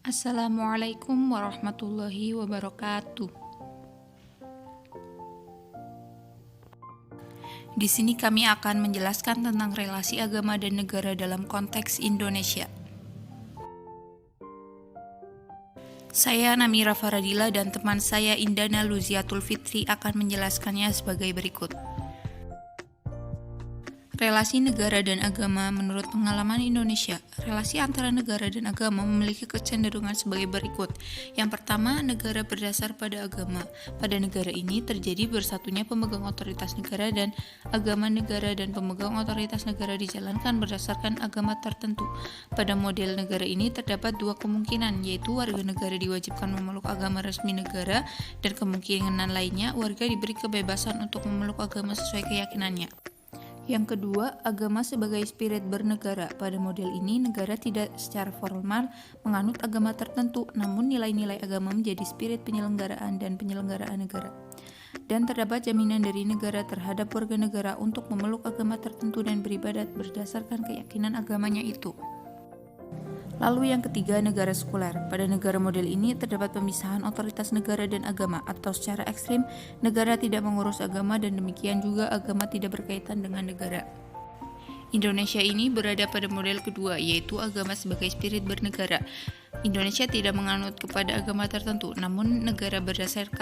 Assalamualaikum warahmatullahi wabarakatuh. Di sini kami akan menjelaskan tentang relasi agama dan negara dalam konteks Indonesia. Saya Namira Faradila dan teman saya Indana Luziatul Fitri akan menjelaskannya sebagai berikut. Relasi negara dan agama menurut pengalaman Indonesia, relasi antara negara dan agama memiliki kecenderungan sebagai berikut. Yang pertama, negara berdasar pada agama. Pada negara ini terjadi bersatunya pemegang otoritas negara dan agama negara dan pemegang otoritas negara dijalankan berdasarkan agama tertentu. Pada model negara ini terdapat dua kemungkinan, yaitu warga negara diwajibkan memeluk agama resmi negara dan kemungkinan lainnya warga diberi kebebasan untuk memeluk agama sesuai keyakinannya. Yang kedua, agama sebagai spirit bernegara. Pada model ini, negara tidak secara formal menganut agama tertentu, namun nilai-nilai agama menjadi spirit penyelenggaraan dan penyelenggaraan negara. Dan terdapat jaminan dari negara terhadap warga negara untuk memeluk agama tertentu dan beribadat berdasarkan keyakinan agamanya itu. Lalu yang ketiga, negara sekuler. Pada negara model ini terdapat pemisahan otoritas negara dan agama, atau secara ekstrim, negara tidak mengurus agama dan demikian juga agama tidak berkaitan dengan negara. Indonesia ini berada pada model kedua, yaitu agama sebagai spirit bernegara. Indonesia tidak menganut kepada agama tertentu, namun negara berdasar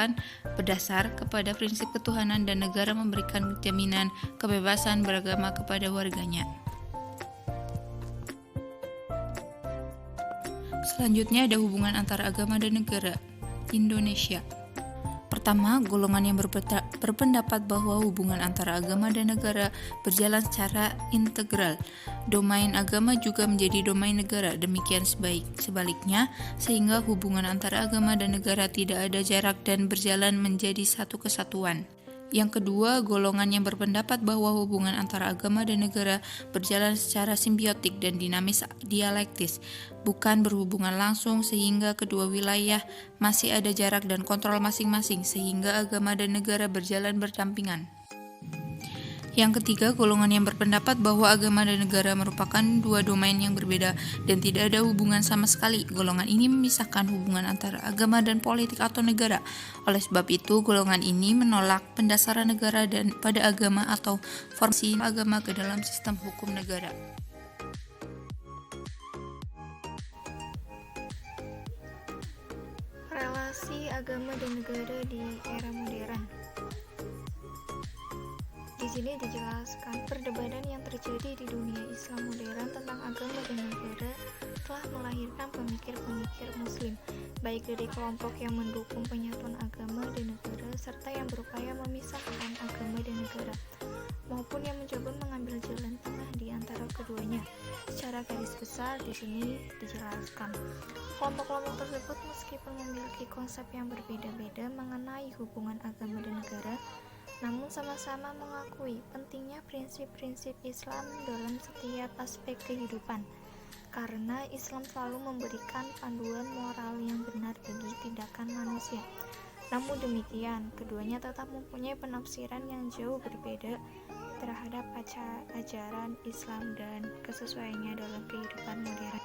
kepada prinsip ketuhanan dan negara memberikan jaminan kebebasan beragama kepada warganya. Selanjutnya ada hubungan antara agama dan negara. Indonesia. Pertama, golongan yang berpendapat bahwa hubungan antara agama dan negara berjalan secara integral. Domain agama juga menjadi domain negara, demikian sebaliknya, sehingga hubungan antara agama dan negara tidak ada jarak dan berjalan menjadi satu kesatuan. Yang kedua, golongan yang berpendapat bahwa hubungan antara agama dan negara berjalan secara simbiotik dan dinamis dialektis, bukan berhubungan langsung sehingga kedua wilayah masih ada jarak dan kontrol masing-masing sehingga agama dan negara berjalan berdampingan. Yang ketiga, golongan yang berpendapat bahwa agama dan negara merupakan dua domain yang berbeda dan tidak ada hubungan sama sekali. Golongan ini memisahkan hubungan antara agama dan politik atau negara. Oleh sebab itu, golongan ini menolak pendasaran negara dan pada agama atau formasi agama ke dalam sistem hukum negara. Relasi agama dan negara di era modern. Di sini dijelaskan perdebatan yang terjadi di dunia Islam modern tentang agama dan negara telah melahirkan pemikir-pemikir Muslim, baik dari kelompok yang mendukung penyatuan agama dan negara serta yang berupaya memisahkan agama dan negara, maupun yang mencoba mengambil jalan tengah di antara keduanya. Secara garis besar di sini dijelaskan, kelompok-kelompok tersebut meskipun memiliki konsep yang berbeda-beda mengenai hubungan agama dan negara, namun sama-sama mengakui pentingnya prinsip-prinsip Islam dalam setiap aspek kehidupan, karena Islam selalu memberikan panduan moral yang benar bagi tindakan manusia. Namun demikian, keduanya tetap mempunyai penafsiran yang jauh berbeda terhadap ajaran Islam dan kesesuaiannya dalam kehidupan modern.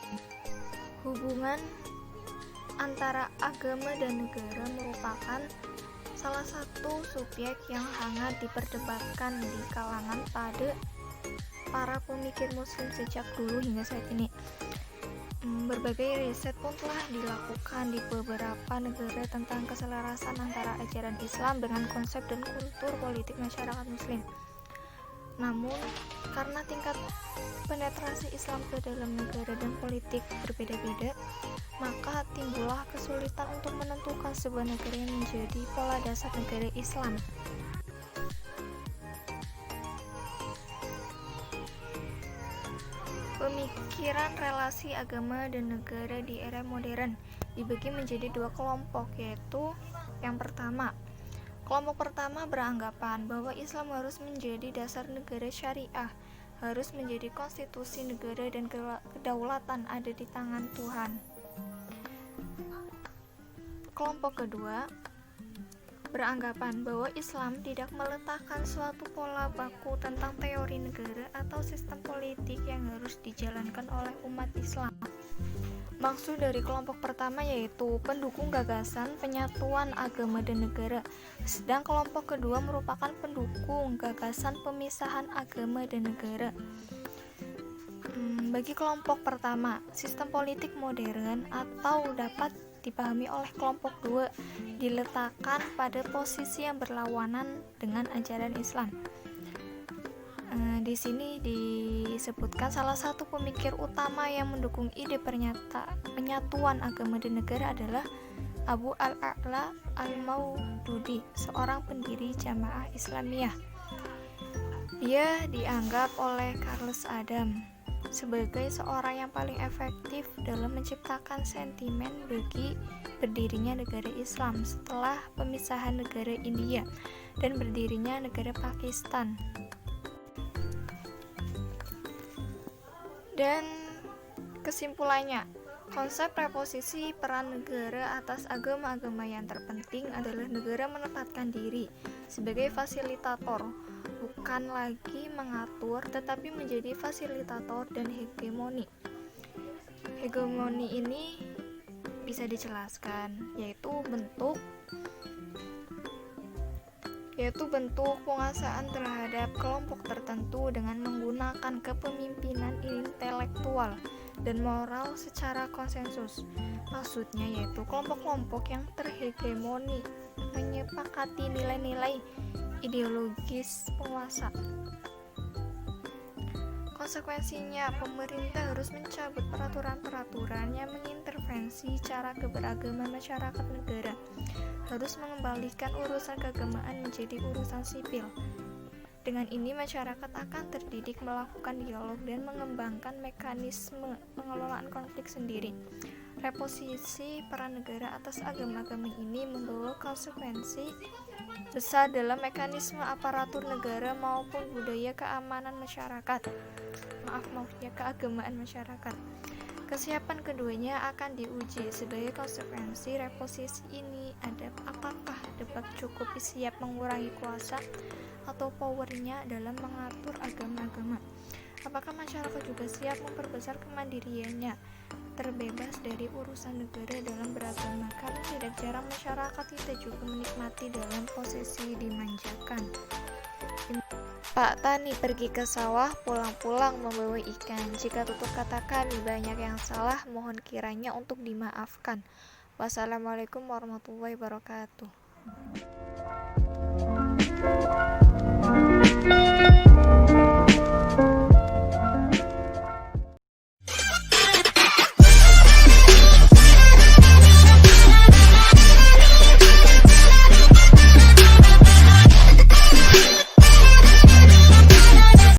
Hubungan antara agama dan negara merupakan salah satu subjek yang hangat diperdebatkan di kalangan para pemikir Muslim sejak dulu hingga saat ini. Berbagai riset pun telah dilakukan di beberapa negara tentang keselarasan antara ajaran Islam dengan konsep dan kultur politik masyarakat Muslim. Namun, karena tingkat penetrasi Islam ke dalam negara dan politik berbeda-beda, maka timbullah kesulitan untuk menentukan sebuah negara yang menjadi pola dasar negara Islam. Pemikiran relasi agama dan negara di era modern dibagi menjadi dua kelompok, yaitu yang pertama, kelompok pertama beranggapan bahwa Islam harus menjadi dasar negara syariah, harus menjadi konstitusi negara dan kedaulatan ada di tangan Tuhan. Kelompok kedua beranggapan bahwa Islam tidak meletakkan suatu pola baku tentang teori negara atau sistem politik yang harus dijalankan oleh umat Islam. Maksud dari kelompok pertama yaitu pendukung gagasan penyatuan agama dan negara, sedang kelompok kedua merupakan pendukung gagasan pemisahan agama dan negara. Bagi kelompok pertama, sistem politik modern atau dapat dipahami oleh kelompok 2 diletakkan pada posisi yang berlawanan dengan ajaran Islam. Di sini disebutkan salah satu pemikir utama yang mendukung ide penyatuan agama dan negara adalah Abu al-A'la al-Maududi, seorang pendiri Jamaah Islamiyah. Dia dianggap oleh Charles Adam sebagai seorang yang paling efektif dalam menciptakan sentimen bagi berdirinya negara Islam setelah pemisahan negara India dan berdirinya negara Pakistan. Dan kesimpulannya, konsep reposisi peran negara atas agama-agama yang terpenting adalah negara menempatkan diri sebagai fasilitator, bukan lagi mengatur tetapi menjadi fasilitator dan hegemoni. Hegemoni ini bisa dijelaskan yaitu bentuk penguasaan terhadap kelompok tertentu dengan menggunakan kepemimpinan intelektual dan moral secara konsensus. Maksudnya yaitu kelompok-kelompok yang terhegemoni menyepakati nilai-nilai ideologis penguasa. Konsekuensinya, pemerintah harus mencabut peraturan-peraturan yang mengintervensi cara keberagaman masyarakat negara, harus mengembalikan urusan keagamaan menjadi urusan sipil. Dengan ini, masyarakat akan terdidik melakukan dialog dan mengembangkan mekanisme pengelolaan konflik sendiri. Reposisi peran negara atas agama-agama ini membawa konsekuensi besar dalam mekanisme aparatur negara maupun budaya keagamaan masyarakat. Kesiapan keduanya akan diuji. Sebagai konsekuensi reposisi ini apakah dapat cukup siap mengurangi kuasa atau powernya dalam mengatur agama-agama. Apakah masyarakat juga siap memperbesar kemandiriannya, terbebas dari urusan negara dalam beragama, karena tidak jarang masyarakat kita juga menikmati dalam posisi dimanjakan. Pak Tani pergi ke sawah, pulang-pulang membawa ikan. Jika tutur kata kami banyak yang salah, mohon kiranya untuk dimaafkan. Wassalamualaikum warahmatullahi wabarakatuh.